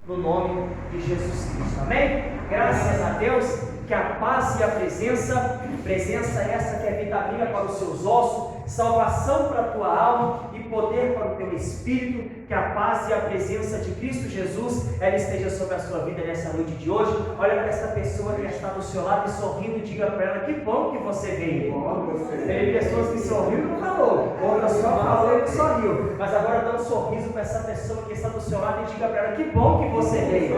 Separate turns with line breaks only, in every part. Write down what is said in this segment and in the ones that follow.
no nome de Jesus Cristo. Amém? Graças a Deus que a paz e a presença essa que é vitamina para os seus ossos, salvação para a tua alma e poder para o teu espírito, que a paz e a presença de Cristo Jesus, ela esteja sobre a sua vida nessa noite de hoje. Olha para essa pessoa que está do seu lado e sorrindo, diga para ela, que bom que você veio. Tem pessoas que sorriram e não falou, outra só falou e não sorriu, mas agora dá um sorriso para essa pessoa que está do seu lado e diga para ela, que bom que você veio.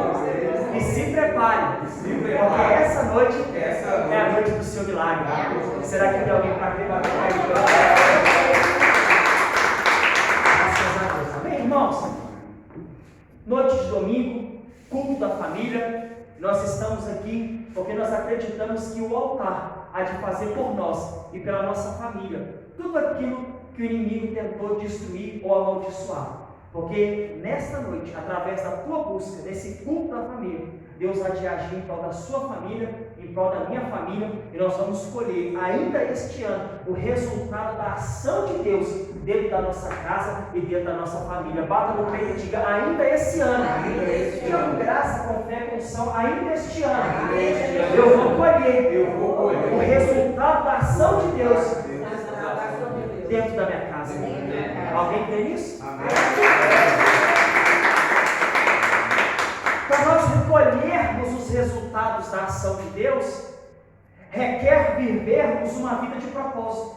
E se prepare, porque essa noite é a noite do seu milagre. Será que tem alguém para ver? Graças a Deus. Amém, irmãos? Noite de domingo, culto da família. Nós estamos aqui porque nós acreditamos que o altar há de fazer por nós e pela nossa família tudo aquilo que o inimigo tentou destruir ou amaldiçoar. Porque nesta noite, através da tua busca, desse culto da família, Deus há de agir em prol da sua família, em prol da minha família, e nós vamos colher ainda este ano o resultado da ação de Deus dentro da nossa casa e dentro da nossa família. Bata no peito e diga, ainda esse ano, diga com graça, com fé, com unção, ainda este ano, eu vou colher o resultado da ação de Deus dentro da minha casa. Alguém crê nisso? Para nós recolhermos os resultados da ação de Deus, requer vivermos uma vida de propósito.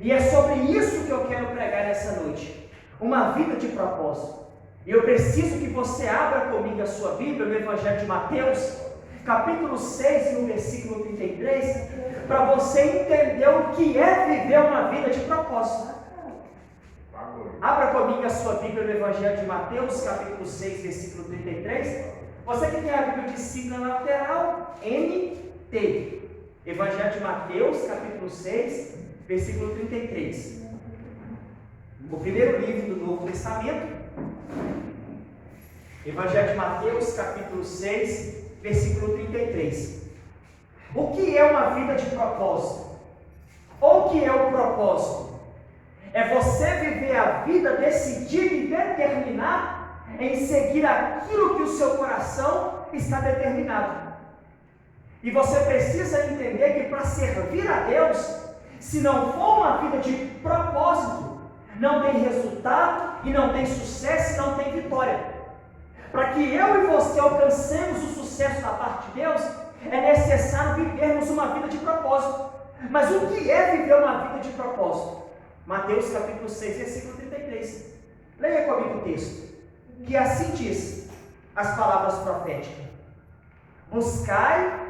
E é sobre isso que eu quero pregar nessa noite. Uma vida de propósito. E eu preciso que você abra comigo a sua Bíblia, no Evangelho de Mateus, capítulo 6, no versículo 33, para você entender o que é viver uma vida de propósito. Abra comigo a sua Bíblia no Evangelho de Mateus, capítulo 6, versículo 33. Você que tem a Bíblia de sigla lateral, NT. Evangelho de Mateus, capítulo 6, versículo 33. O primeiro livro do Novo Testamento. Evangelho de Mateus, capítulo 6, versículo 33. O que é uma vida de propósito? Ou o que é o propósito? É você viver a vida decidida e determinar em seguir aquilo que o seu coração está determinado. E você precisa entender que para servir a Deus, se não for uma vida de propósito, não tem resultado e não tem sucesso e não tem vitória. Para que eu e você alcancemos o sucesso da parte de Deus, é necessário vivermos uma vida de propósito. Mas o que é viver uma vida de propósito? Mateus capítulo 6, versículo 33. Leia comigo o texto, que assim diz as palavras proféticas. Buscai,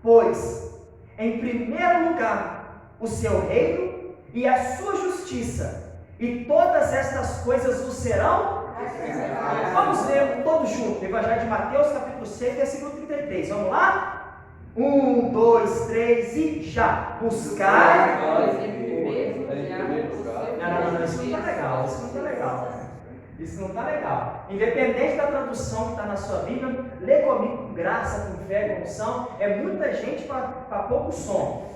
pois, em primeiro lugar o seu reino e a sua justiça, e todas estas coisas vos serão. Vamos ler todos juntos, Evangelho de Mateus capítulo 6, versículo 33. Vamos lá? 1, 2, 3 e já. Buscai. Não, isso não está legal, isso não está legal. Independente da tradução que está na sua Bíblia, lê comigo com graça, com fé, com unção. É muita gente para pouco som.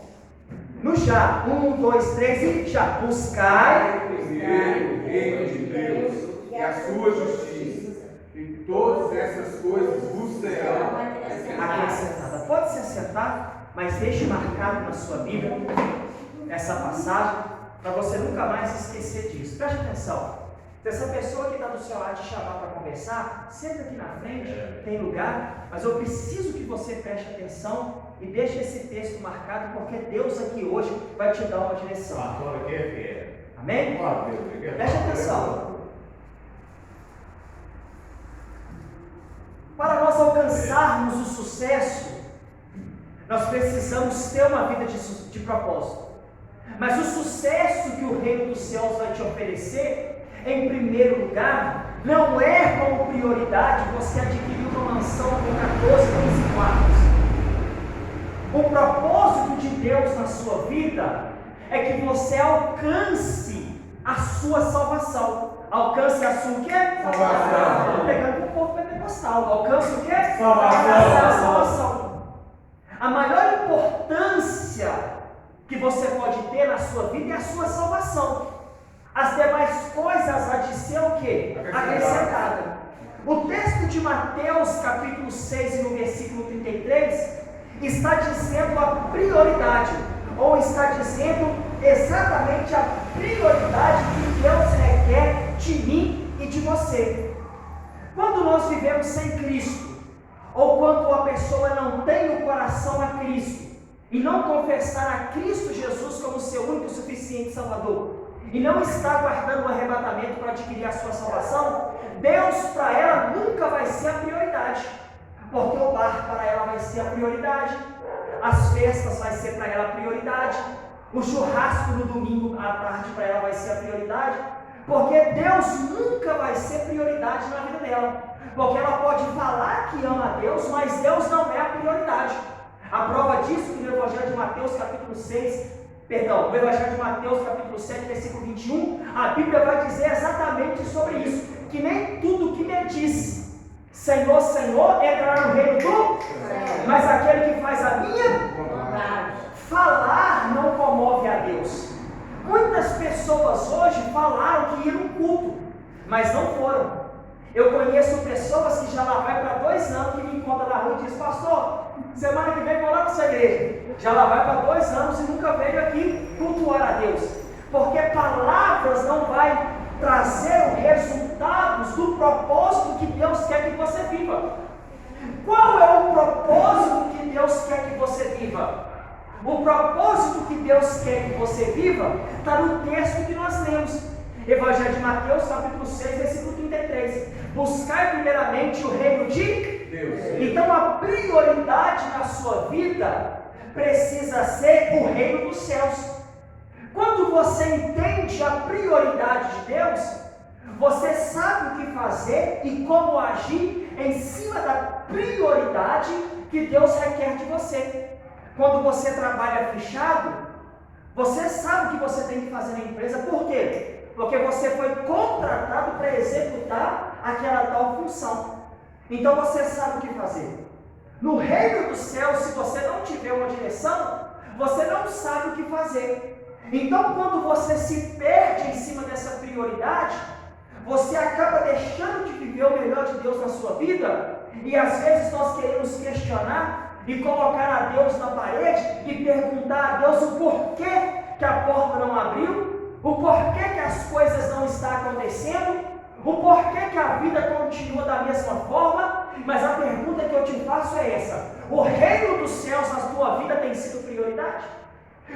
No já, 1, 2, 3 e já. Buscai
primeiro o reino de Deus e a sua justiça, e todas essas coisas vos serão
acrescentadas. Pode se assentar, mas deixe marcado na sua Bíblia essa passagem, para você nunca mais esquecer disso. Preste atenção. Se essa pessoa que está do seu lado te chamar para conversar, senta aqui na frente, tem lugar, mas eu preciso que você preste atenção e deixe esse texto marcado, porque Deus aqui hoje vai te dar uma direção. Amém? Preste atenção. Para nós alcançarmos o sucesso, nós precisamos ter uma vida de propósito. Mas o sucesso que o reino dos céus vai te oferecer, em primeiro lugar, não é como prioridade você adquirir uma mansão com 14, 15 quartos. O propósito de Deus na sua vida é que você alcance a sua salvação. Alcance a sua o quê?
Salvação.
Estou pegando o povo pentecostal. Alcance o quê?
Salvação.
A maior importância que você pode ter na sua vida é a sua salvação. As demais coisas há de ser o quê? Acrescentada. O texto de Mateus Mateus capítulo 6 e no versículo 33, está dizendo a prioridade, ou está dizendo exatamente a prioridade que Deus requer de mim e de você. Quando nós vivemos sem Cristo, ou quando a pessoa não tem o coração a Cristo, e não confessar a Cristo Jesus como seu único e suficiente Salvador, e não está aguardando o arrebatamento para adquirir a sua salvação, Deus para ela nunca vai ser a prioridade, porque o bar para ela vai ser a prioridade, as festas vai ser para ela a prioridade, o churrasco no domingo à tarde para ela vai ser a prioridade, porque Deus nunca vai ser prioridade na vida dela, porque ela pode falar que ama a Deus, mas Deus não é a prioridade. A prova disso que no Evangelho de Mateus capítulo 6, no Evangelho de Mateus capítulo 7, versículo 21, a Bíblia vai dizer exatamente sobre isso, que nem tudo que me diz Senhor, Senhor, entrará no reino do céu, mas aquele que faz a minha vontade. Falar não comove a Deus. Muitas pessoas hoje falaram que iam no culto, mas não foram. Eu conheço pessoas que já lá vai para 2 anos que me encontram na rua e dizem: pastor, semana que vem vou lá para essa igreja. Já lá vai para 2 anos e nunca veio aqui cultuar a Deus. Porque palavras não vai trazer os resultados do propósito que Deus quer que você viva. Qual é o propósito que Deus quer que você viva? O propósito que Deus quer que você viva está no texto que nós lemos. Evangelho de Mateus, capítulo 6, versículo 33. Buscai primeiramente o reino de Deus. Então a prioridade na sua vida precisa ser o reino dos céus. Quando você entende a prioridade de Deus, você sabe o que fazer e como agir em cima da prioridade que Deus requer de você. Quando você trabalha fechado, você sabe o que você tem que fazer na empresa. Por quê? Porque você foi contratado para executar aquela tal função. Então você sabe o que fazer. No reino dos céus, se você não tiver uma direção, você não sabe o que fazer. Então quando você se perde em cima dessa prioridade, você acaba deixando de viver o melhor de Deus na sua vida. E às vezes nós queremos questionar e colocar a Deus na parede e perguntar a Deus o porquê que a porta não abriu, o porquê que as coisas não estão acontecendo, o porquê que a vida continua da mesma forma. Mas a pergunta que eu te faço é essa: o reino dos céus na tua vida tem sido prioridade?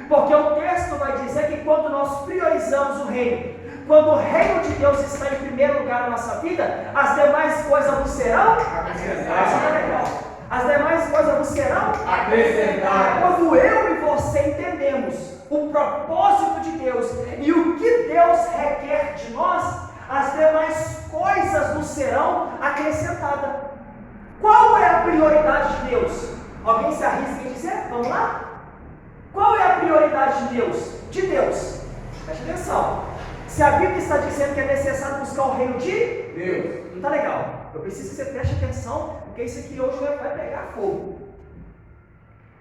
Porque o texto vai dizer que quando nós priorizamos o reino, quando o reino de Deus está em primeiro lugar na nossa vida, as demais coisas nos serão acrescentadas. As demais coisas nos serão acrescentadas. Quando eu e você entendemos o propósito de Deus e o que Deus requer de nós, as demais coisas nos serão acrescentadas. Qual é a prioridade de Deus? Alguém se arrisca em dizer? Vamos lá? Qual é a prioridade de Deus? De Deus. Preste atenção. Se a Bíblia está dizendo que é necessário buscar o reino de Deus, não está legal. Eu preciso que você preste atenção, porque isso aqui hoje vai pegar fogo.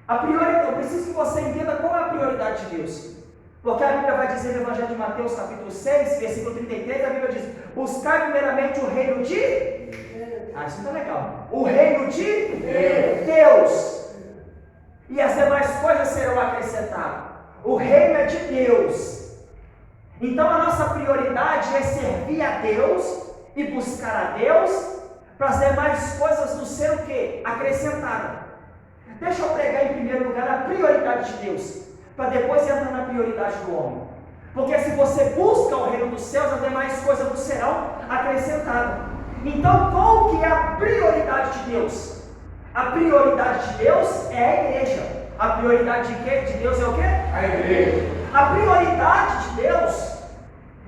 Eu preciso que você entenda qual é a prioridade de Deus. Porque a Bíblia vai dizer no Evangelho de Mateus, capítulo 6, versículo 33, a Bíblia diz: buscar primeiramente o reino de Deus. Isso não está legal. O reino de Deus. E as demais coisas serão acrescentadas. O reino é de Deus. Então a nossa prioridade é servir a Deus e buscar a Deus, para as demais coisas nos ser o quê? Acrescentadas. Deixa eu pregar em primeiro lugar a prioridade de Deus, para depois entrar na prioridade do homem. Porque se você busca o reino dos céus, as demais coisas nos serão acrescentadas. Então qual que é a prioridade de Deus? A prioridade de Deus é a igreja. A prioridade de Deus é o quê? A igreja. A prioridade de Deus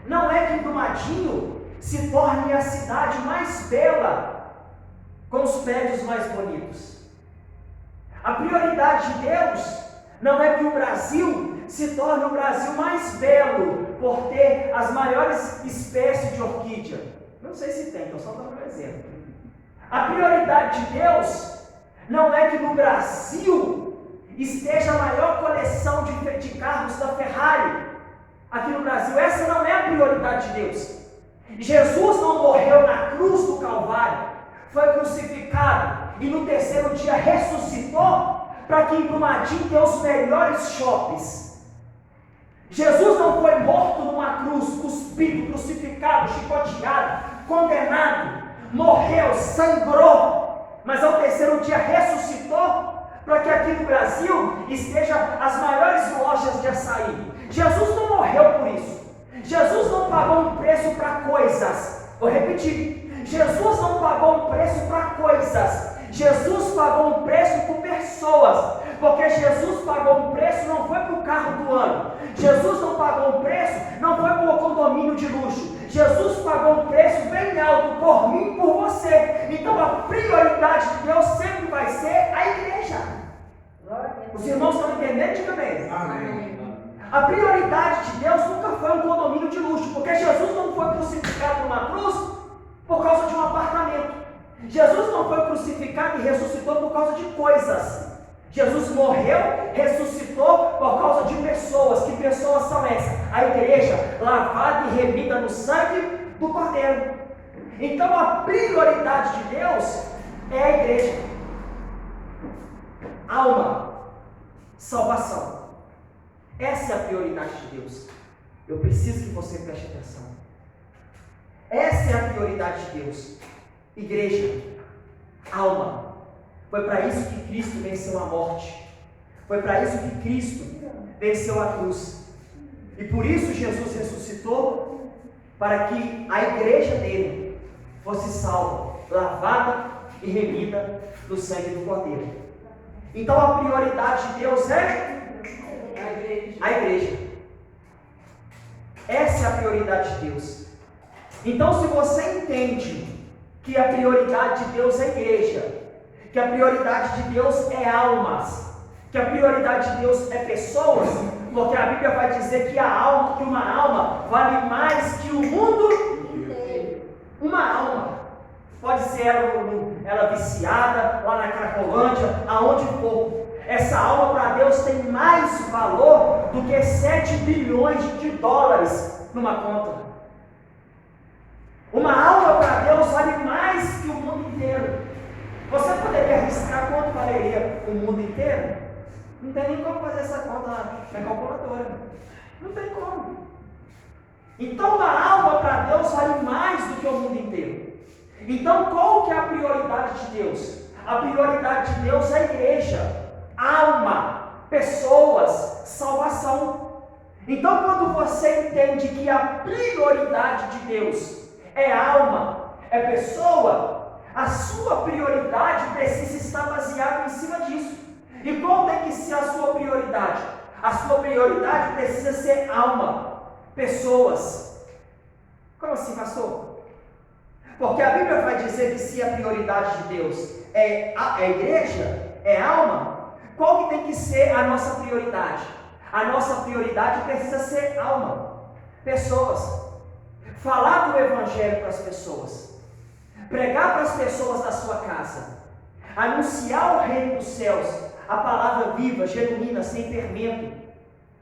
não é que Brumadinho se torne a cidade mais bela, com os prédios mais bonitos. A prioridade de Deus não é que o Brasil se torne o Brasil mais belo, por ter as maiores espécies de orquídea. Não sei se tem, estou só dando um exemplo. A prioridade de Deus não é que no Brasil esteja a maior coleção de carros da Ferrari. Aqui no Brasil, essa não é a prioridade de Deus. Jesus não morreu na cruz do Calvário foi crucificado e no terceiro dia ressuscitou para que em Brumadinho tenha os melhores shoppings. Jesus não foi morto numa cruz, cuspido, crucificado, chicoteado, condenado, morreu, sangrou, mas ao terceiro dia ressuscitou para que aqui no Brasil esteja as maiores lojas de açaí. Jesus não morreu por isso. Jesus não pagou um preço para coisas. Vou repetir. Jesus não pagou um preço para coisas. Jesus pagou um preço por pessoas. Porque Jesus pagou um preço não foi por carro do ano. Jesus não pagou um preço não foi por condomínio de luxo. Jesus pagou um preço bem alto por mim e por você. Então a prioridade de Deus sempre vai ser a igreja. Os irmãos estão entendendo? Diga bem.
Amém.
A prioridade de Deus nunca foi um condomínio de luxo, porque Jesus não foi crucificado numa cruz por causa de um apartamento. Jesus não foi crucificado e ressuscitou por causa de coisas. Jesus morreu, ressuscitou por causa de pessoas. Que pessoas são essas? A igreja, lavada e remida no sangue do Cordeiro. Então a prioridade de Deus é a igreja. Alma, salvação. Essa é a prioridade de Deus. Eu preciso que você preste atenção. Essa é a prioridade de Deus. Igreja, alma. Foi para isso que Cristo venceu a morte. Foi para isso que Cristo venceu a cruz. E por isso Jesus ressuscitou, para que a igreja dele fosse salva, lavada e remida no sangue do Cordeiro. Então a prioridade de Deus é a igreja. Essa é a prioridade de Deus. Então, se você entende que a prioridade de Deus é a igreja, que a prioridade de Deus é almas, que a prioridade de Deus é pessoas, porque a Bíblia vai dizer que uma alma vale mais que o mundo inteiro. Uma alma. Pode ser ela viciada, lá na Cracolândia, aonde for. Essa alma para Deus tem mais valor do que 7 bilhões de dólares numa conta. Uma alma para Deus vale mais que o mundo inteiro. Você poderia arriscar quanto valeria o mundo inteiro? Não tem nem como fazer essa conta na calculadora. Não tem como. Então uma alma para Deus vale mais do que o mundo inteiro. Então qual que é a prioridade de Deus? A prioridade de Deus é a igreja. Alma, pessoas, salvação. Então quando você entende que a prioridade de Deus é alma, é pessoa, a sua prioridade precisa estar baseada em cima disso. E qual tem que ser a sua prioridade? A sua prioridade precisa ser alma, pessoas. Como assim, pastor? Porque a Bíblia vai dizer que se a prioridade de Deus é a igreja, é alma, qual que tem que ser a nossa prioridade? A nossa prioridade precisa ser alma, pessoas. Falar do Evangelho para as pessoas, pregar para as pessoas da sua casa, anunciar o reino dos céus, a palavra viva, genuína, sem fermento,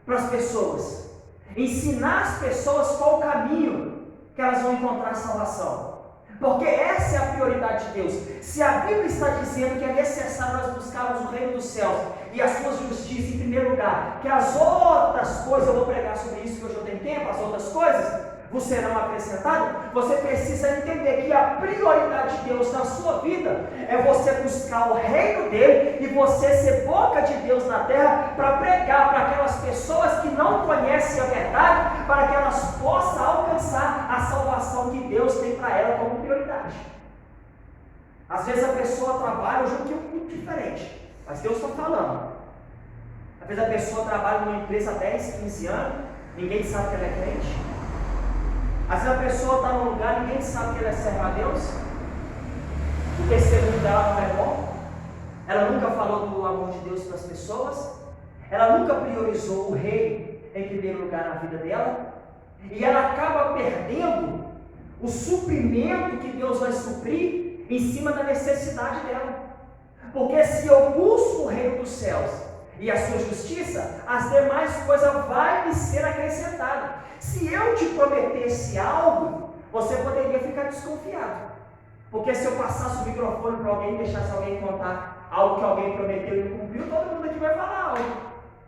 para as pessoas, ensinar as pessoas qual o caminho que elas vão encontrar salvação. Porque essa é a prioridade de Deus. Se a Bíblia está dizendo que é necessário nós buscarmos o reino dos céus e a sua justiça em primeiro lugar, que as outras coisas, eu vou pregar sobre isso que hoje eu tenho tempo, as outras coisas vos serão acrescentadas, você precisa entender que a prioridade de Deus na sua vida é você buscar o reino dele e você ser boca de Deus na terra para pregar para aquelas pessoas que não conhecem a verdade, para que elas possam alcançar a salvação que Deus tem para ela como prioridade. Às vezes a pessoa trabalha, eu julgo que é muito diferente, mas Deus está falando. Às vezes a pessoa trabalha numa empresa há 10, 15 anos, ninguém sabe que ela é crente. Às vezes a pessoa está num lugar, ninguém sabe que ela é serva a Deus. O testemunho dela não é bom. Ela nunca falou do amor de Deus para as pessoas. Ela nunca priorizou o rei em primeiro lugar na vida dela. E ela acaba perdendo o suprimento que Deus vai suprir em cima da necessidade dela. Porque se eu busco o reino dos céus e a sua justiça, as demais coisas vão me ser acrescentadas. Se eu te prometesse algo, você poderia ficar desconfiado. Porque se eu passasse o microfone para alguém e deixasse alguém contar algo que alguém prometeu e não cumpriu, todo mundo aqui vai falar algo.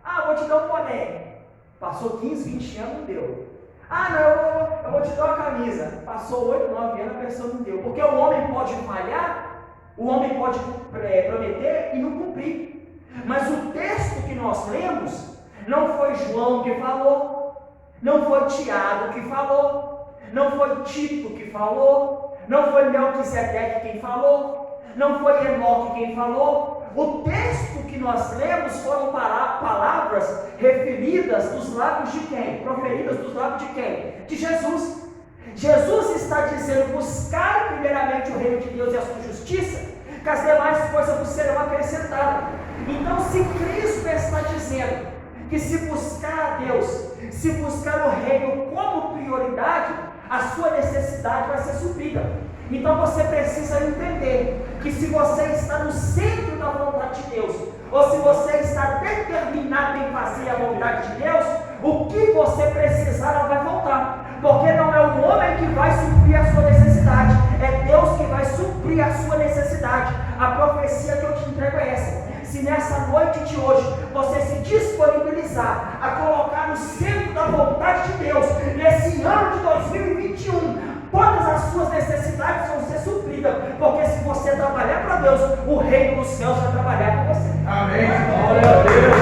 Ah, vou te dar um boné. Passou 15, 20 anos, não deu. Ah, não, eu vou te dar uma camisa. Passou 8, 9 anos, a pessoa não deu. Porque o homem pode falhar, o homem pode prometer e não cumprir. Mas o texto que nós lemos, não foi João que falou, não foi Tiago que falou, não foi Tito que falou, não foi Melquisedeque quem falou, não foi Enoque quem falou. O texto que nós lemos foram palavras referidas dos lábios de quem? Proferidas dos lábios de quem? De Jesus. Jesus está dizendo: buscar primeiramente o reino de Deus e a sua justiça, que as demais coisas vos serão acrescentadas. Então, se Cristo está dizendo que se buscar a Deus, se buscar o reino como prioridade, a sua necessidade vai ser suprida. Então você precisa entender que se você está no centro da vontade de Deus, ou se você está determinado em fazer a vontade de Deus, o que você precisar ela vai voltar. Porque não é o homem que vai suprir a sua necessidade, é Deus que vai suprir a sua necessidade. A profecia que eu te entrego é essa. Se nessa noite de hoje você se disponibilizar a colocar no centro da vontade de Deus, nesse ano de 2021, todas as suas necessidades vão ser supridas, porque se você trabalhar para Deus, o reino dos céus vai trabalhar com você.
Amém.
Glória a Deus.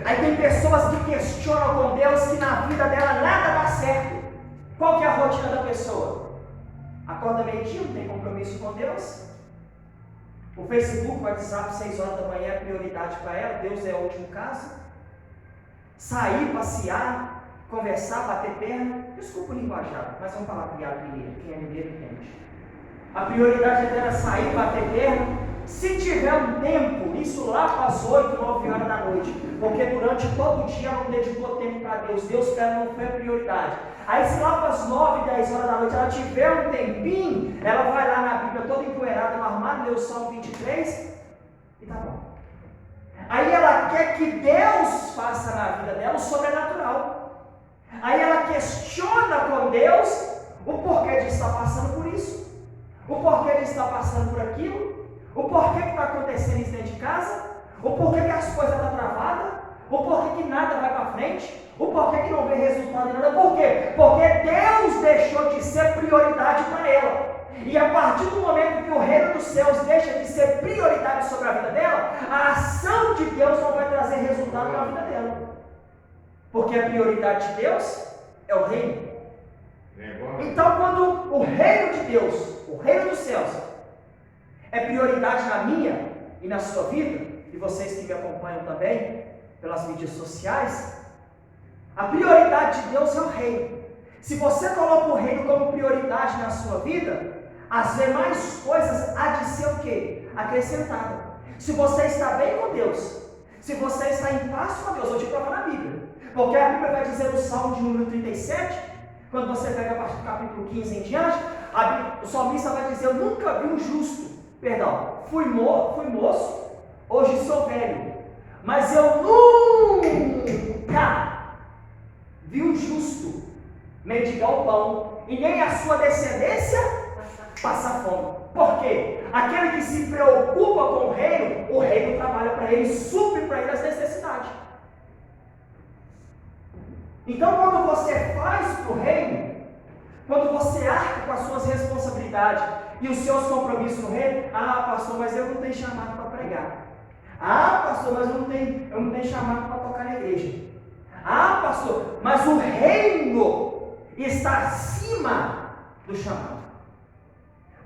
Aí tem pessoas que questionam com Deus que na vida dela nada dá certo. Qual que é a rotina da pessoa? Acorda meio-dia, não tem compromisso com Deus. O Facebook, o WhatsApp, 6 horas da manhã é prioridade para ela, Deus é o último caso. Sair, passear, conversar, bater perna, desculpa o linguajar, mas vamos falar criado mineiro, quem é mineiro entende. A prioridade dela é sair, bater perna. Se tiver um tempo, isso lá para as 8, 9 horas da noite, porque durante todo o dia ela não dedicou tempo para Deus, Deus para ela não foi a prioridade. Aí se lá para as 9, 10 horas da noite ela tiver um tempinho, ela vai lá na Bíblia toda empoeirada, no armário, lê o Salmo 23 e tá bom. Aí ela quer que Deus faça na vida dela o sobrenatural. Aí ela questiona com Deus o porquê de estar passando por isso, o porquê de estar passando por aquilo, o porquê que está acontecendo isso dentro de casa, o porquê que as coisas estão travadas, o porquê que nada vai para frente, o porquê que não vê resultado em nada. Por quê? Porque Deus deixou de ser prioridade para ela. E a partir do momento que o reino dos céus deixa de ser prioridade sobre a vida dela, a ação de Deus não vai trazer resultado na vida dela. Porque a prioridade de Deus é o reino. Então, quando o reino de Deus, o reino dos céus, é prioridade na minha e na sua vida, e vocês que me acompanham também pelas mídias sociais, a prioridade de Deus é o reino. Se você coloca o reino como prioridade na sua vida, as demais coisas há de ser o quê? Acrescentada. Se você está bem com Deus, se você está em paz com Deus, eu te provo na Bíblia. Porque a Bíblia vai dizer no Salmo de número 37, quando você pega a partir do capítulo 15 em diante, o salmista vai dizer: eu nunca vi um justo, fui moço, hoje sou velho, mas eu nunca vi um justo mendigar o pão, e nem a sua descendência passar fome. Por quê? Aquele que se preocupa com o reino trabalha para ele, supre para ele as necessidades. Então, quando você faz para o reino, quando você arca com as suas responsabilidades e os seus compromissos no reino: ah, pastor, mas eu não tenho chamado para pregar. Ah, pastor, mas eu não tenho chamado para tocar na igreja. Ah, pastor, mas o reino está acima do chamado.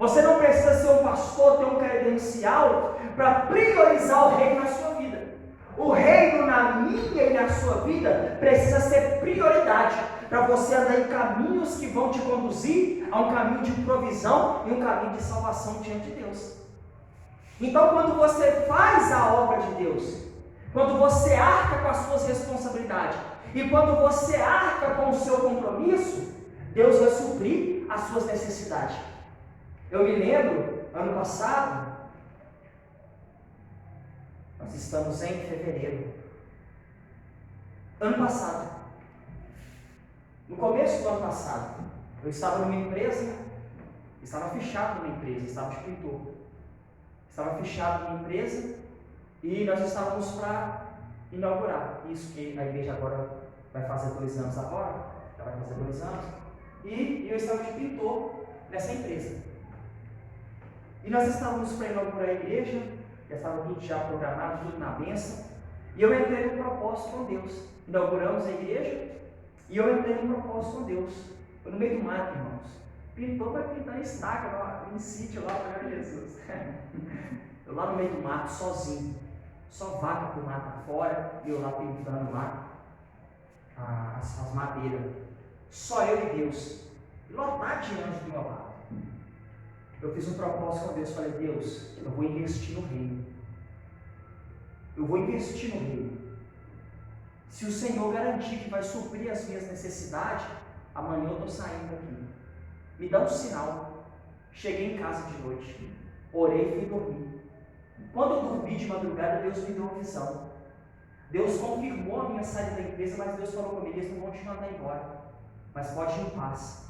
Você não precisa ser um pastor, ter um credencial para priorizar o reino na sua vida. O reino na minha e na sua vida precisa ser prioridade, para você andar em caminhos que vão te conduzir a um caminho de provisão e um caminho de salvação diante de Deus. Então, quando você faz a obra de Deus, quando você arca com as suas responsabilidades e quando você arca com o seu compromisso, Deus vai suprir as suas necessidades. Eu me lembro, ano passado, nós estamos em fevereiro, ano passado, no começo do ano passado, Eu estava numa empresa, estava fechado numa empresa, estava de pintor. Estava fechado numa empresa e nós estávamos para inaugurar. Isso que a igreja agora vai fazer 2 anos agora, já vai fazer 2 anos. E eu estava de pintor nessa empresa. E nós estávamos para inaugurar a igreja, já estava tudo já programado, tudo na bênção. E eu entrei no propósito com Deus. Inauguramos a igreja e eu entrei no propósito com Deus. Foi no meio do mato, irmãos. Pintor vai pintar em estaca, lá, em sítio lá para Jesus. Eu lá no meio do mato, sozinho. Só vaca por mato fora e eu lá pintando lá as madeiras. Só eu e Deus. E lotado de anjos do meu lado. Eu fiz um propósito com Deus. Falei, Deus, eu vou investir no reino. Eu vou investir no reino. Se o Senhor garantir que vai suprir as minhas necessidades, amanhã eu estou saindo daqui. Me dá um sinal. Cheguei em casa de noite. Orei e fui dormir. Quando eu dormi de madrugada, Deus me deu uma visão. Deus confirmou a minha saída da empresa, mas Deus falou comigo, eles não vão te mandar embora. Mas pode ir em paz.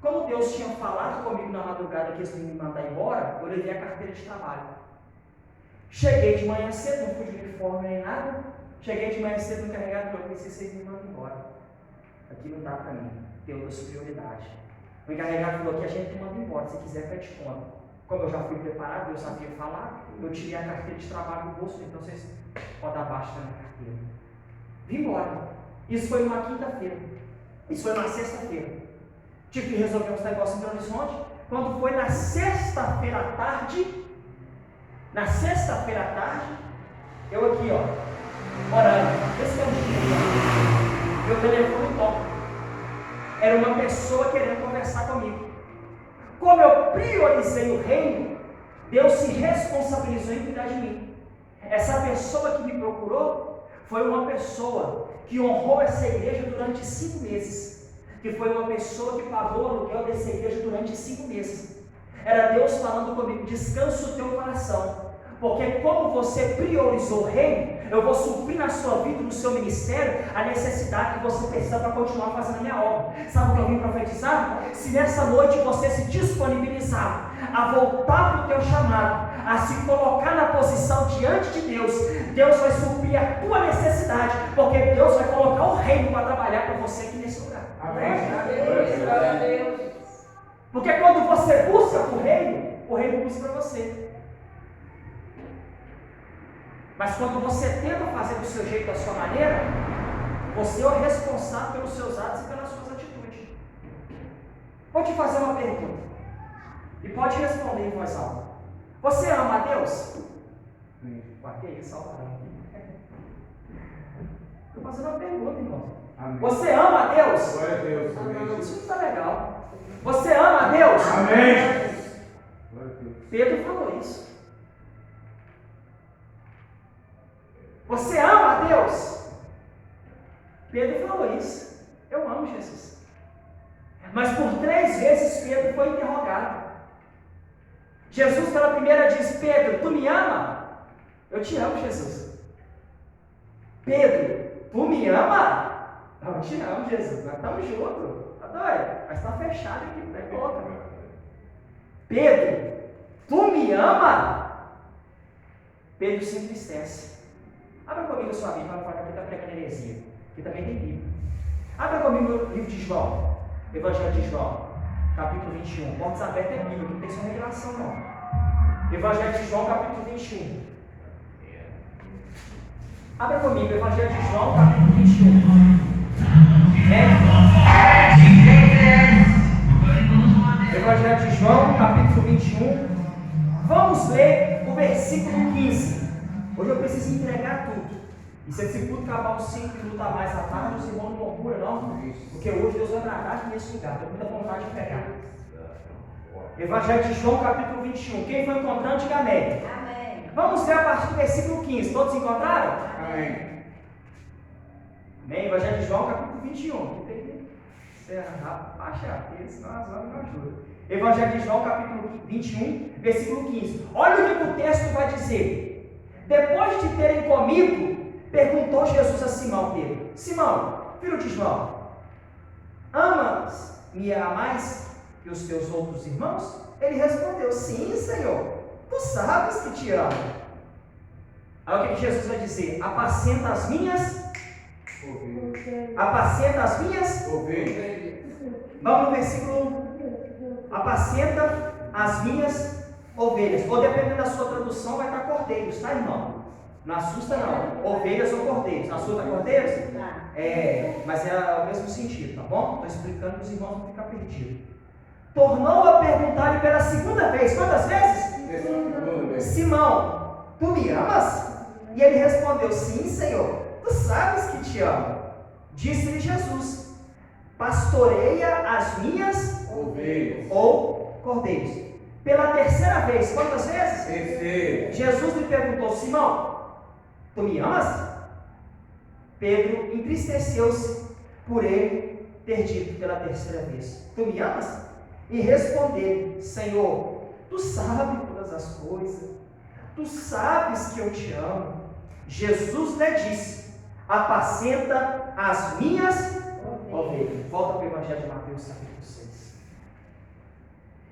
Como Deus tinha falado comigo na madrugada que eles não iam me mandar embora, eu levei a carteira de trabalho. Cheguei de manhã cedo, não fui de uniforme nem nada. Cheguei de manhã cedo no carregado, eu pensei, vocês me mandam embora. Aqui não dá para mim, tem outras prioridades. O encarregado falou que a gente não manda embora, se quiser pede conta. Como eu já fui preparado, eu sabia falar, eu tirei a carteira de trabalho do bolso, então vocês podem abaixo da minha carteira. Vim embora. Isso foi numa quinta-feira. Isso foi numa sexta-feira. Tive que resolver uns negócios em Belo Horizonte. Quando foi na sexta-feira à tarde, eu aqui, ó, orando. Esse é o dia. Meu telefone toca. Era uma pessoa querendo conversar comigo. Como eu priorizei o reino, Deus se responsabilizou em cuidar de mim. Essa pessoa que me procurou foi uma pessoa que honrou essa igreja durante 5 meses. Que foi uma pessoa que pagou o aluguel dessa igreja durante 5 meses. Era Deus falando comigo, descansa o teu coração. Porque como você priorizou o reino, eu vou suprir na sua vida, no seu ministério, a necessidade que você precisa para continuar fazendo a minha obra. Sabe o que eu vim profetizar? Se nessa noite você se disponibilizar a voltar para o teu chamado, a se colocar na posição diante de Deus, Deus vai suprir a tua necessidade, porque Deus vai colocar o reino para trabalhar para você aqui nesse lugar.
Amém.
Porque quando você busca o reino busca para você. Mas quando você tenta fazer do seu jeito, da sua maneira, você é o responsável pelos seus atos e pelas suas atitudes. Vou te fazer uma pergunta. E pode responder em voz alta. Você ama a Deus? Que isso, Salvador? Estou fazendo uma pergunta, irmão.
Amém.
Você ama a Deus?
Glória a Deus. Amém.
Isso não está legal. Você ama a Deus?
Amém. Glória a Deus.
Pedro falou isso. Você ama a Deus? Pedro falou isso. Eu amo Jesus. Mas por 3 vezes Pedro foi interrogado. Jesus pela primeira diz, Pedro, tu me ama? Eu te amo, Jesus. Pedro, tu me ama? Eu te amo, Jesus. Nós estamos juntos. Tá doido? Mas está fechado aqui, não é boca. Pedro, tu me ama? Pedro se entristece. Abra comigo a sua Bíblia, para falar que está pregando heresia. Aqui também tem Bíblia. Abra comigo o livro de João, Evangelho de João, capítulo 21. Portas abertas é Bíblia, não tem só revelação não. Evangelho de João, capítulo 21. Abra comigo, Evangelho de João, capítulo 21. Evangelho de João, capítulo 21. Vamos ler o versículo 15. Hoje eu preciso entregar tudo. E se esse culto acabar uns 5 minutos a mais à tarde, os irmãos não murmuram não. Porque hoje Deus vai bradar aqui nesse lugar. Tenho muita vontade de pegar. Evangelho de João, capítulo 21. Quem foi encontrando, diga amém.
Amém.
Vamos ver a partir do versículo 15. Todos encontraram?
Amém.
Amém. Evangelho de João, capítulo 21. Tem que baixar, porque senão as horas não ajudam. Evangelho de João, capítulo 21, versículo 15. Olha o que o texto vai dizer. Depois de terem comido, perguntou Jesus a Simão Pedro: Simão, filho de João, amas me amais que os teus outros irmãos? Ele respondeu, sim, Senhor, tu sabes que te amo. Aí o que Jesus vai dizer? Apacenta as minhas ovelhas. Apacenta as minhas ovelhas. Vamos no versículo 1. Apacenta as minhas ovelhas. Ou dependendo da sua tradução, vai estar cordeiros, tá, irmão? Não assusta não. Ovelhas ou cordeiros. Assusta cordeiros? Mas é o mesmo sentido, tá bom? Estou explicando para os irmãos não ficar perdidos. Tornou a perguntar-lhe pela segunda vez. Quantas vezes? Simão, tu me amas? E ele respondeu, sim, Senhor, tu sabes que te amo. Disse-lhe Jesus, pastoreia as minhas ovelhas ou cordeiros. Pela terceira vez, quantas vezes? Terceira. Jesus lhe perguntou, Simão, tu me amas? Pedro entristeceu-se por ele ter dito pela terceira vez, tu me amas? E respondeu, Senhor, tu sabes todas as coisas, tu sabes que eu te amo. Jesus lhe disse, apacenta as minhas ovelhas. Volta para o Evangelho de Mateus, capítulo 6.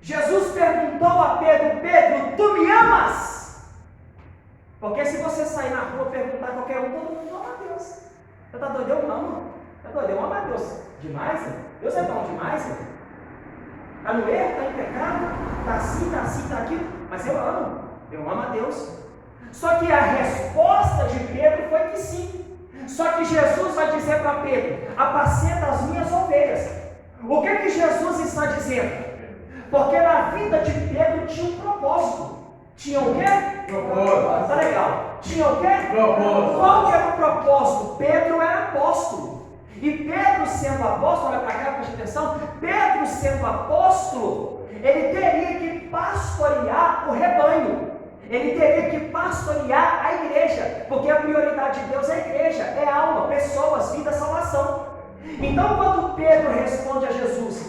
Jesus perguntou a Pedro, Pedro, tu me amas? Porque se você sair na rua e perguntar a qualquer um, todo mundo ama a Deus. Você está doido? Eu amo. Está doido? Eu amo a Deus. Demais? Deus é bom demais? Está no erro, está em pecado, está assim, está assim, está aquilo. Mas eu amo a Deus. Só que a resposta de Pedro foi que sim. Só que Jesus vai dizer para Pedro, apacenta as minhas ovelhas. O que Jesus está dizendo? Porque na vida de Pedro tinha um propósito. Tinha o quê? Propósito. Tá legal. Tinha o quê? Propósito. Qual que era o propósito? Pedro era apóstolo. E Pedro sendo apóstolo, olha para cá, preste atenção, Pedro sendo apóstolo, ele teria que pastorear o rebanho. Ele teria que pastorear a igreja, porque a prioridade de Deus é a igreja, é alma, pessoas, vida, salvação. Então, quando Pedro responde a Jesus,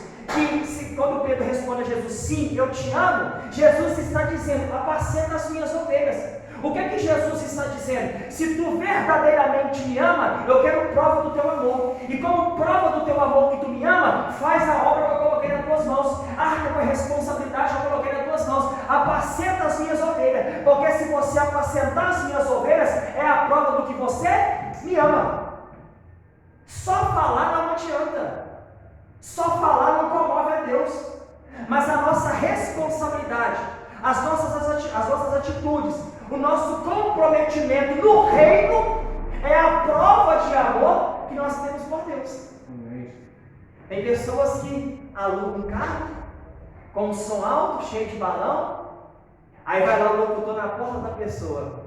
sim, eu te amo, Jesus está dizendo, apacenta as minhas ovelhas. O que Jesus está dizendo? Se tu verdadeiramente me ama, eu quero prova do teu amor. E como prova do teu amor que tu me ama, faz a obra que eu coloquei nas tuas mãos. Arca com a responsabilidade que eu coloquei nas tuas mãos. Apacenta as minhas ovelhas. Porque se você apacentar as minhas ovelhas, é a prova do que você me ama. Só falar não adianta. Só falar não promove a Deus. Mas a nossa responsabilidade, as nossas atitudes, o nosso comprometimento no reino é a prova de amor que nós temos por Deus. Tem pessoas que alugam um carro com um som alto, cheio de balão, aí vai lá o locutor na porta da pessoa,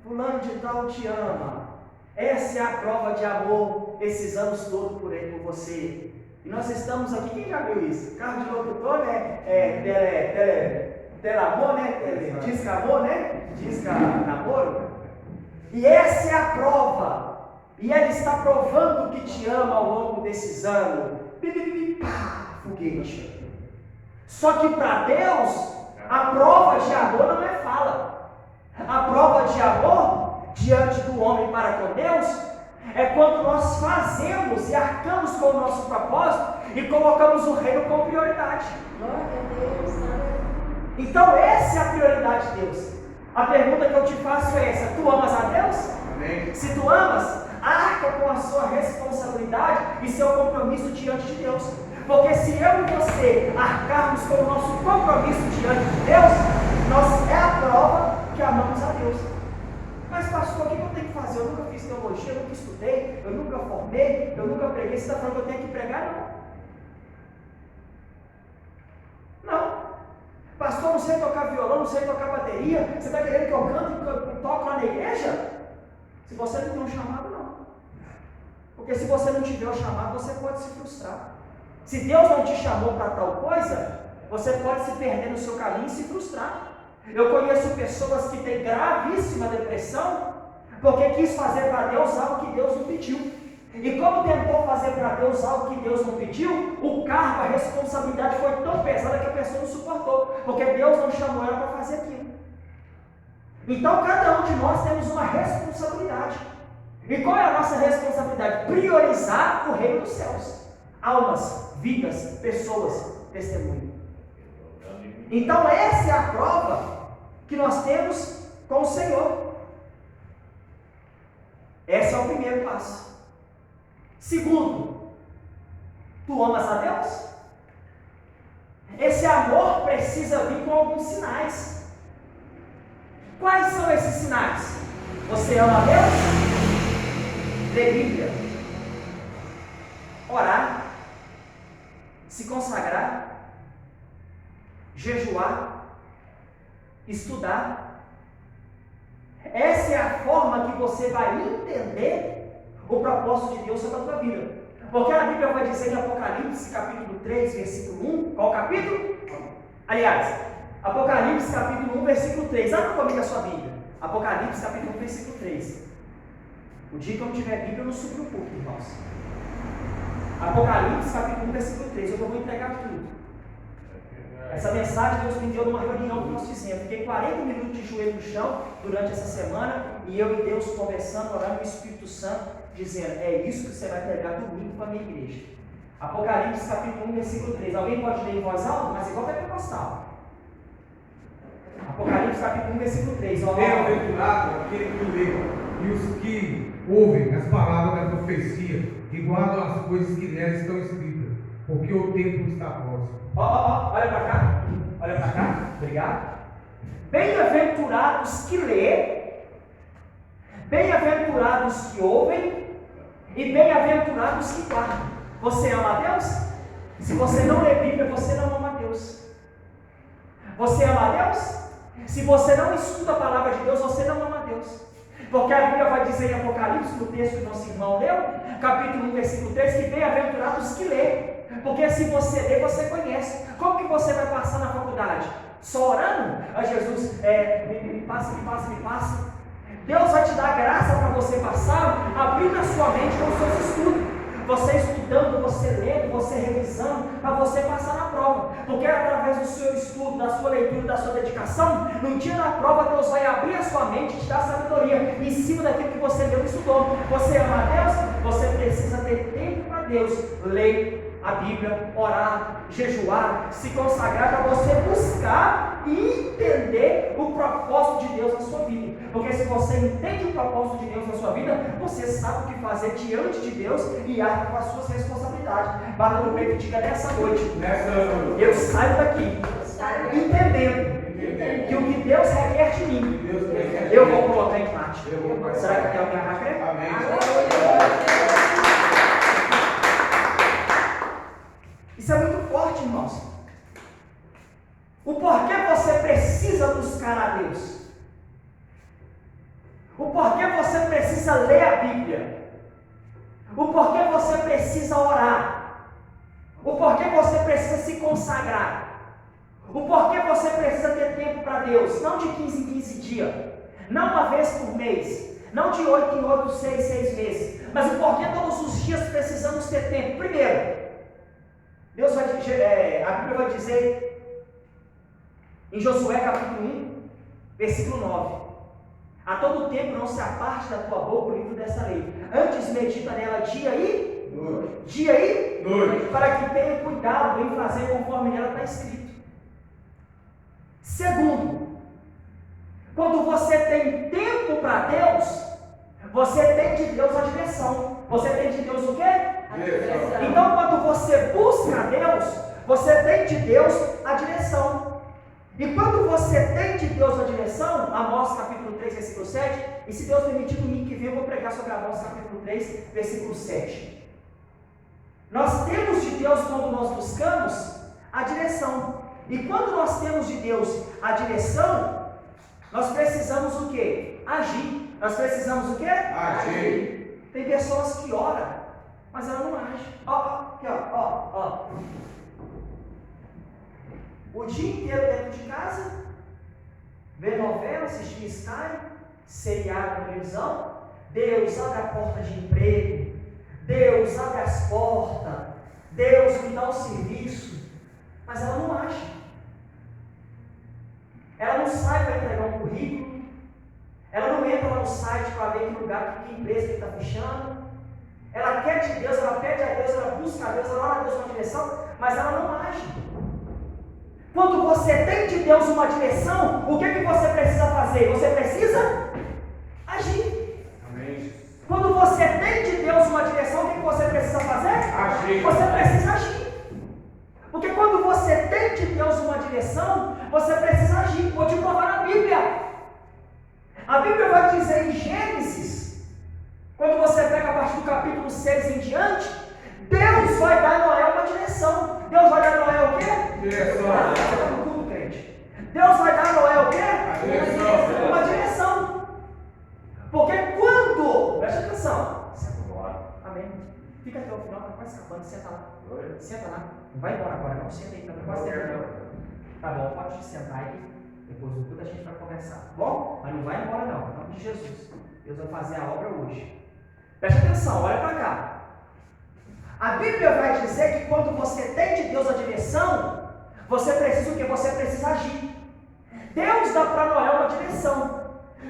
fulano de tal te ama, essa é a prova de amor esses anos todos por ele, por você. E nós estamos aqui, quem já viu isso? Carro de locutor, né? Telamor, né? Disca amor, né? Disca namoro. E essa é a prova. E ele está provando que te ama ao longo desses anos. Pá, foguete. Só que para Deus, a prova de amor não é fala. A prova de amor diante do homem para com Deus é quando nós fazemos e arcamos com o nosso propósito e colocamos o reino como prioridade. Então essa é a prioridade de Deus. A pergunta que eu te faço é essa: tu amas a Deus? Amém. Se tu amas, arca com a sua responsabilidade e seu compromisso diante de Deus. Porque se eu e você arcarmos com o nosso compromisso diante de Deus, é a prova que amamos a Deus. Mas pastor, o que eu tenho que fazer? Eu nunca fiz teologia, eu nunca estudei, eu nunca formei, eu nunca preguei. Você está falando que eu tenho que pregar? Não. Pastor, não sei tocar violão, não sei tocar bateria. Você está querendo que eu cante e toque lá na igreja? Se você não tem um chamado, não. Porque se você não tiver o chamado, você pode se frustrar. Se Deus não te chamou para tal coisa, você pode se perder no seu caminho e se frustrar. Eu conheço pessoas que têm gravíssima depressão porque quis fazer para Deus algo que Deus não pediu. E como tentou fazer para Deus algo que Deus não pediu, o cargo, a responsabilidade foi tão pesada que a pessoa não suportou, porque Deus não chamou ela para fazer aquilo. Então cada um de nós temos uma responsabilidade. E qual é a nossa responsabilidade? Priorizar o reino dos céus. almas, vidas, pessoas testemunham. Então essa é a prova que nós temos com o Senhor. Esse é o primeiro passo. Segundo, tu amas a Deus? Esse amor precisa vir com alguns sinais. Quais são esses sinais? Você ama a Deus? Ler Bíblia, orar, se consagrar, jejuar, estudar. Essa é a forma que você vai entender o propósito de Deus sobre a tua vida. Porque a Bíblia vai dizer em Apocalipse, capítulo 3, versículo 1, qual capítulo? Aliás, Apocalipse, capítulo 1, versículo 3. Abra comigo a sua Bíblia. Apocalipse, capítulo 1, versículo 3. O dia que eu não tiver Bíblia, eu não subo no culto, irmãos. Apocalipse, capítulo 1, versículo 3. Eu vou entregar tudo. Essa mensagem Deus me deu numa reunião que nós fizemos. Fiquei 40 minutos de joelho no chão durante essa semana, e eu e Deus conversando, orando, o Espírito Santo dizendo: é isso que você vai pregar domingo para a minha igreja. Apocalipse capítulo 1, versículo 3. Alguém pode ler em voz alta, mas igual pentecostal. Apocalipse capítulo 1, versículo 3.
Bem-aventurado aquele que lê e os que ouvem as palavras da profecia e guardam as coisas que nelas estão escritas, porque o tempo está próximo.
Olha para cá. Olha para cá. Obrigado. Bem-aventurados que lê, bem-aventurados que ouvem e bem-aventurados que guardam. Você ama a Deus? Se você não lê Bíblia, você não ama a Deus. Você ama a Deus? Se você não estuda a palavra de Deus, você não ama a Deus. Porque a Bíblia vai dizer em Apocalipse, no texto que nosso irmão leu, capítulo 1, versículo 3, que bem-aventurados que lê. Porque se você lê, você conhece. Como que você vai passar na faculdade? Só orando? A Jesus, me passa. Deus vai te dar graça para você passar, abrindo a sua mente com os seus estudos. Você estudando, você lendo, você revisando, para você passar na prova. Porque através do seu estudo, da sua leitura, da sua dedicação, no dia da prova Deus vai abrir a sua mente e te dar sabedoria em cima daquilo que você leu e estudou. Você ama a Deus? Você precisa ter tempo para Deus. Leia a Bíblia, orar, jejuar, se consagrar, para você buscar e entender o propósito de Deus na sua vida. Porque se você entende o propósito de Deus na sua vida, você sabe o que fazer diante de Deus e arca com as suas responsabilidades. Bata no peito e diga: nessa noite, eu saio daqui entendendo que o que Deus requer de mim, eu vou colocar em prática. Será que tem alguém para crer?
Amém.
Isso é muito forte, irmãos. O porquê você precisa buscar a Deus. O porquê você precisa ler a Bíblia. O porquê você precisa orar. O porquê você precisa se consagrar. O porquê você precisa ter tempo para Deus. Não de 15 em 15 dias. Não uma vez por mês. Não de 8 em 8, 6 meses. Mas o porquê todos os dias precisamos ter tempo. Primeiro, Deus vai dizer, a Bíblia vai dizer em Josué capítulo 1, versículo 9: a todo tempo não se aparte da tua boca o livro dessa lei, antes medita nela dia e noite, para que tenha cuidado em fazer conforme nela está escrito. Segundo, quando você tem tempo para Deus, você tem de Deus a direção. Você tem de Deus o quê? Então, quando você busca a Deus, você tem de Deus a direção. E quando você tem de Deus a direção, Amós capítulo 3, versículo 7, e se Deus permitir, no domingo que vem eu vou pregar sobre Amós capítulo 3, versículo 7. Nós temos de Deus, quando nós buscamos, a direção. E quando nós temos de Deus a direção, nós precisamos o quê? Agir. Nós precisamos o quê?
Agir.
Tem pessoas que oram, mas ela não age. Aqui, ó. O dia inteiro dentro de casa, vê novela, assistir Sky, seriado na televisão. Deus, abre a porta de emprego. Deus, abre as portas. Deus, me dá um serviço. Mas ela não age. Ela não sai para entregar um currículo. Ela não entra lá no site para ver que lugar, que empresa que está fechando. Ela quer de Deus, ela pede a Deus, ela busca a Deus, ela ora a Deus uma direção, mas ela não age. Quando você tem de Deus uma direção, o que você precisa fazer? Você precisa agir.
Amém.
Quando você tem de Deus uma direção, o que você precisa fazer?
Agir.
Você precisa agir. Porque quando você tem de Deus uma direção, você precisa agir. Vou te provar na Bíblia. A Bíblia vai dizer em Gênesis, quando você pega a partir do capítulo 6 em diante, Deus vai dar a Noé uma direção. Deus vai dar a Noé o quê?
Direção.
Você está no culto, crente. Deus vai dar a Noé o quê?
Direção.
Uma direção. Porque quando, preste atenção, senta agora, amém. Fica até o final, está quase acabando, senta lá. Senta lá. Não vai embora agora, não. Senta aí, está quase terminando. Tá bom, pode sentar aí. Depois do culto a gente vai conversar. Bom? Mas não vai embora não, em nome de Jesus. Deus vai fazer a obra hoje. Preste atenção, olha para cá. A Bíblia vai dizer que quando você tem de Deus a direção, você precisa o quê? Você precisa agir. Deus dá para Noé uma direção.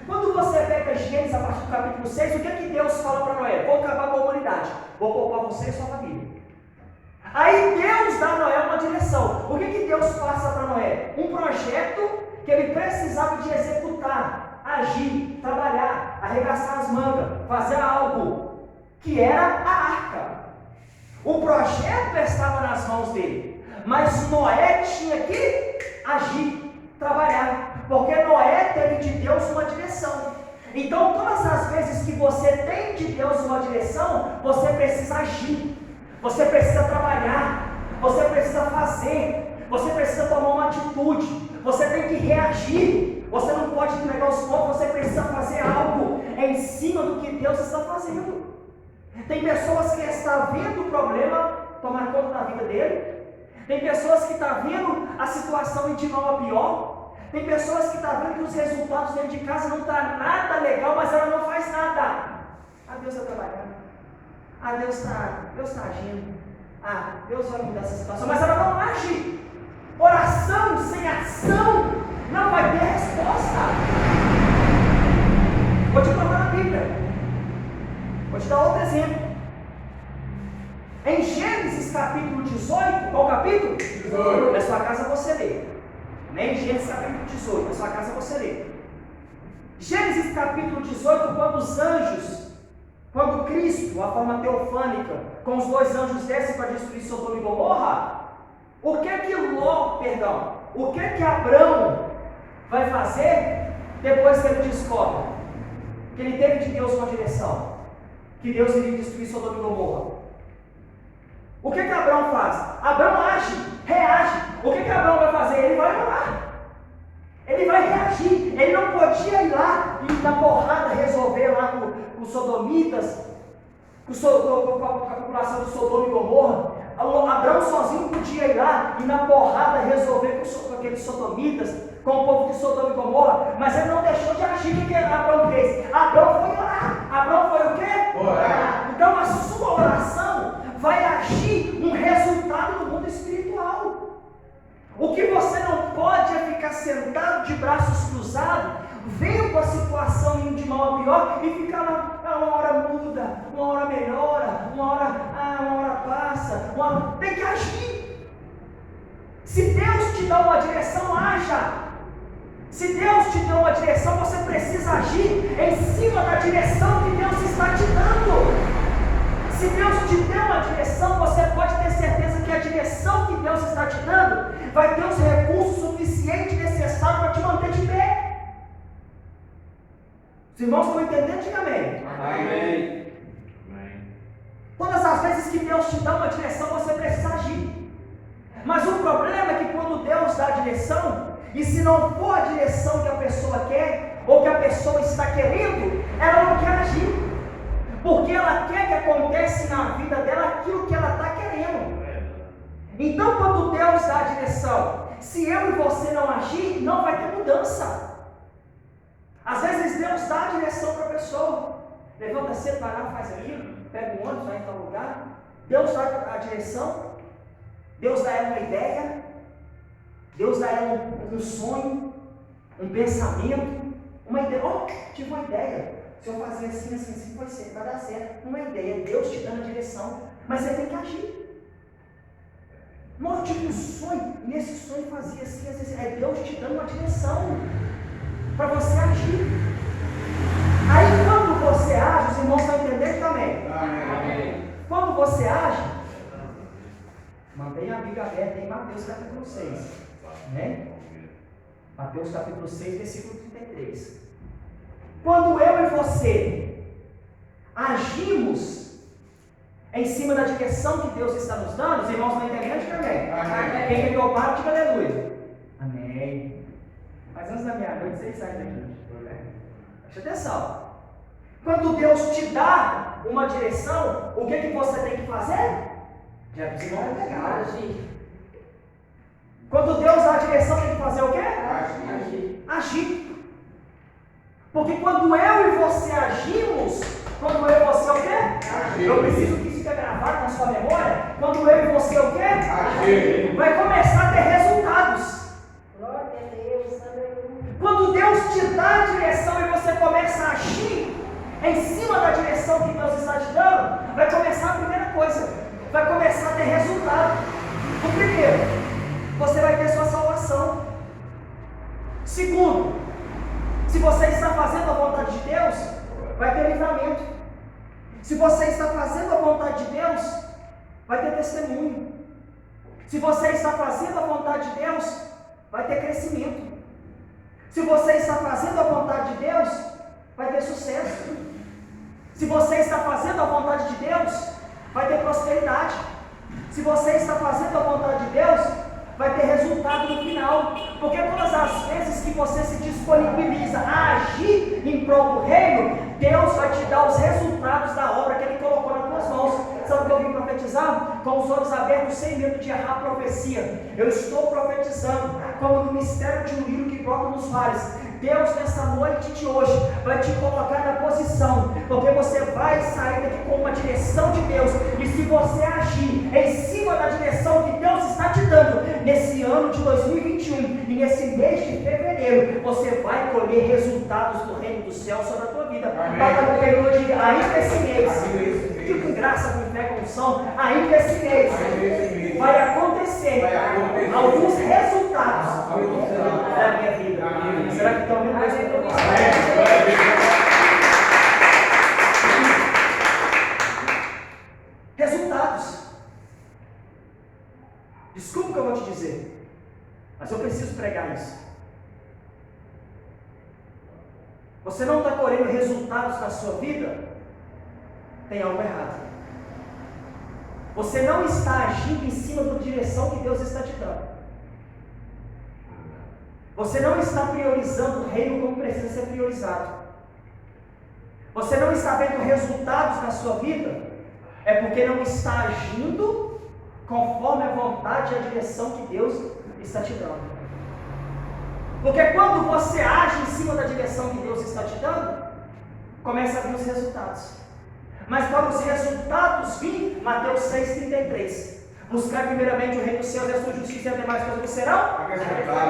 Quando você pega Gênesis a partir do capítulo 6, o que Deus fala para Noé? Vou acabar com a humanidade. Vou poupar você e sua família. Aí Deus dá a Noé uma direção. O que Deus passa para Noé? Um projeto que ele precisava de executar, agir, trabalhar, arregaçar as mangas, fazer algo, que era a arca. O projeto estava nas mãos dele, mas Noé tinha que agir, trabalhar, porque Noé teve de Deus uma direção. Então, todas as vezes que você tem de Deus uma direção, você precisa agir, você precisa trabalhar, você precisa fazer, você precisa tomar uma atitude. Você tem que reagir. Você não pode entregar os pontos. Você precisa fazer algo em cima do que Deus está fazendo. Tem pessoas que estão vendo o problema tomar conta da vida dele. Tem pessoas que estão vendo a situação ir de mal a pior. Tem pessoas que estão vendo que os resultados dentro de casa não estão nada legal, mas ela não faz nada. Ah, Deus está trabalhando. Ah, Deus está agindo. Ah, Deus vai mudar essa situação. Mas ela não age. Oração sem ação não vai ter resposta. Vou te provar na Bíblia. Vou te dar outro exemplo. Em Gênesis capítulo 18, qual capítulo? 18. Na sua casa você lê. Em Gênesis capítulo 18, na sua casa você lê. Gênesis capítulo 18, quando Cristo, a forma teofânica, com os dois anjos descem para destruir Sodoma e Gomorra, o que Abrão vai fazer depois que ele descobre que ele teve de Deus uma direção, que Deus iria destruir Sodoma e Gomorra? O que Abrão faz? Abrão age, reage. O que Abrão vai fazer? Ele vai orar. Ele vai reagir. Ele não podia ir lá e na porrada resolver lá com os sodomitas, com a população de Sodoma e Gomorra. Abrão sozinho podia ir lá e na porrada resolver com aqueles sodomitas, com o povo de Sodoma e Gomorra, mas ele não deixou de agir. O que Abrão fez? Abrão foi orar. Abrão foi o quê? Orar. Então a sua oração vai agir um resultado no mundo espiritual. O que você não pode é ficar sentado de braços cruzados, vendo a situação indo de mal a pior e ficar lá, uma hora muda, uma hora melhora, uma hora passa, tem que agir. Se Deus te dá uma direção, haja. Se Deus te deu uma direção, você precisa agir em cima da direção que Deus está te dando. Se Deus te deu uma direção, você pode ter certeza que a direção que Deus está te dando vai ter os recursos suficientes necessários para te manter de pé. Os irmãos estão entendendo? Diga amém.
Amém.
Todas as vezes que Deus te dá uma direção, você precisa agir. Mas o problema é que quando Deus dá a direção, e se não for a direção que a pessoa quer, ou que a pessoa está querendo, ela não quer agir. Porque ela quer que aconteça na vida dela aquilo que ela está querendo. Então, quando Deus dá a direção, se eu e você não agir, não vai ter mudança. Às vezes Deus dá a direção para a pessoa. Levanta cedo, vai lá, faz aquilo, pega um ônibus, vai em tal lugar. Deus dá a direção. Deus dá a ela uma ideia. Deus dá a ela um sonho, um pensamento, uma ideia. Tive uma ideia. se eu fazer assim, assim, assim, vai ser, vai dar certo. Não é ideia, é Deus te dando a direção, mas você tem que agir. Nossa, eu tive um sonho, e nesse sonho fazia assim, assim, é Deus te dando uma direção para você agir. Aí quando você age, os irmãos estão entendendo também.
Amém.
Quando você age, mantenha a Bíblia aberta em Mateus capítulo 6. Né? Mateus capítulo 6, versículo 33. Quando eu e você agimos em cima da direção que Deus está nos dando, os irmãos estão entendendo também.
Amém.
Quem pegou parte, diga aleluia. Amém. Mas antes da meia-noite, vocês saem daqui. Preste atenção. Quando Deus te dá uma direção, o que você tem que fazer? Já os irmãos vão pegar.
Agir.
Quando Deus dá a direção, tem que fazer o quê?
Agir.
Agir. Porque quando eu e você agimos, quando eu e você o quê?
Agir.
Eu preciso que isso fique gravado na sua memória. Quando eu e você o quê?
Agir.
Vai começar a ter resultados.
Glória a Deus. Aleluia.
Quando Deus te dá a direção e você começa a agir em cima da direção que Deus está te dando, vai começar a primeira coisa. Vai começar a ter resultado. O primeiro, você vai ter sua salvação. Segundo, se você está fazendo a vontade de Deus, vai ter livramento. Se você está fazendo a vontade de Deus, vai ter testemunho. Se você está fazendo a vontade de Deus, vai ter crescimento. Se você está fazendo a vontade de Deus, vai ter sucesso. Se você está fazendo a vontade de Deus, vai ter prosperidade. Se você está fazendo a vontade de Deus, vai ter resultado no final. Porque todas as vezes que você se disponibiliza a agir em prol do reino, Deus vai te dar os resultados da obra que Ele colocou nas tuas mãos. Sabe o que eu vim profetizar? Com os olhos abertos, sem medo de errar a profecia. Eu estou profetizando como no mistério de um lírio que brota nos vales. Deus, nessa noite de hoje, vai te colocar na posição, porque você vai sair daqui com uma direção de Deus, e se você agir em cima da direção que Deus está te dando, nesse ano de 2021, e nesse mês de fevereiro, você vai colher resultados do reino do céu sobre a tua vida. Bata no peito e diga, ainda esse mês, que com graça, com fé, com unção, ainda esse mês, vai acontecer alguns resultados da minha vida. Será que estão vendo mais para resultados. Desculpa o que eu vou te dizer, mas eu preciso pregar isso. Você não está colhendo resultados na sua vida, tem algo errado. Você não está agindo em cima da direção que Deus está te dando. Você não está priorizando o reino como precisa ser priorizado. Você não está vendo resultados na sua vida, é porque não está agindo conforme a vontade e a direção que Deus está te dando. Porque quando você age em cima da direção que Deus está te dando, começa a vir os resultados. Mas para os resultados vir, Mateus 6,33. Buscar primeiramente o reino dos céus e a sua justiça, e as demais coisas serão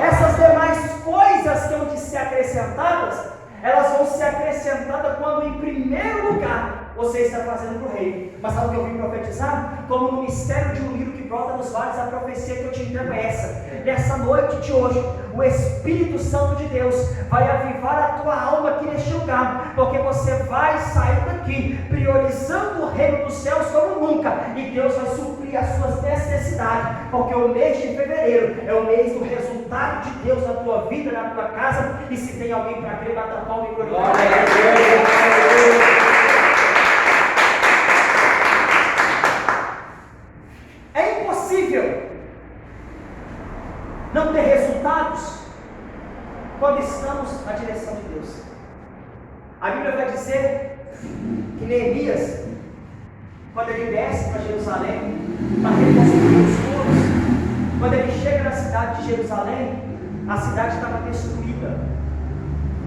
essas demais coisas que hão de ser acrescentadas, elas vão ser acrescentadas quando em primeiro lugar você está fazendo para o reino. Mas sabe o que eu vim profetizar? Como no mistério de um livro que brota nos vales, a profecia que eu te entrego é essa. Nessa noite de hoje, o Espírito Santo de Deus vai avivar a tua alma aqui neste lugar, porque você vai sair daqui priorizando o reino dos céus como nunca, e Deus vai suprir as suas necessidades, porque o mês de fevereiro é o mês do resultado de Deus na tua vida, na tua casa. E se tem alguém para crer, bata a palma e glorifica. É impossível não ter resultados quando estamos na direção de Deus. A Bíblia vai dizer que Neemias, quando ele desce para Jerusalém, para reconstruir os muros, quando ele chega na cidade de Jerusalém, a cidade estava destruída.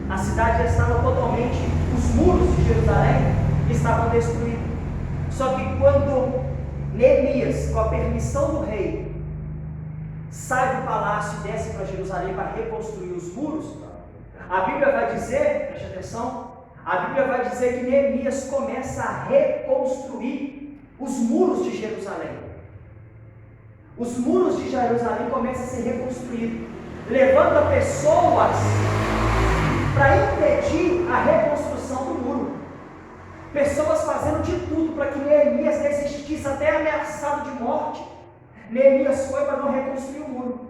A cidade já estava totalmente, os muros de Jerusalém estavam destruídos. Só que quando Neemias, com a permissão do rei, sai do palácio e desce para Jerusalém para reconstruir os muros, a Bíblia vai dizer, preste atenção, A Bíblia vai dizer que Neemias começa a reconstruir os muros de Jerusalém. Os muros de Jerusalém começam a ser reconstruídos, levando pessoas para impedir a reconstrução do muro. Pessoas fazendo de tudo para que Neemias desistisse, até ameaçado de morte. Neemias foi para não reconstruir o muro.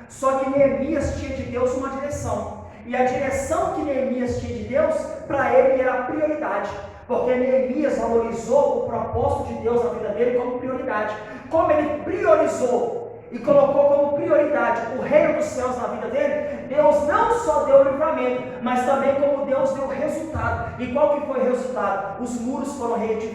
Só que Neemias tinha de Deus uma direção. E a direção que Neemias tinha de Deus, para ele era prioridade. Porque Neemias valorizou o propósito de Deus na vida dele como prioridade. Como ele priorizou e colocou como prioridade o reino dos céus na vida dele, Deus não só deu o livramento, mas também como Deus deu o resultado. E qual que foi o resultado? Os muros foram reedificados.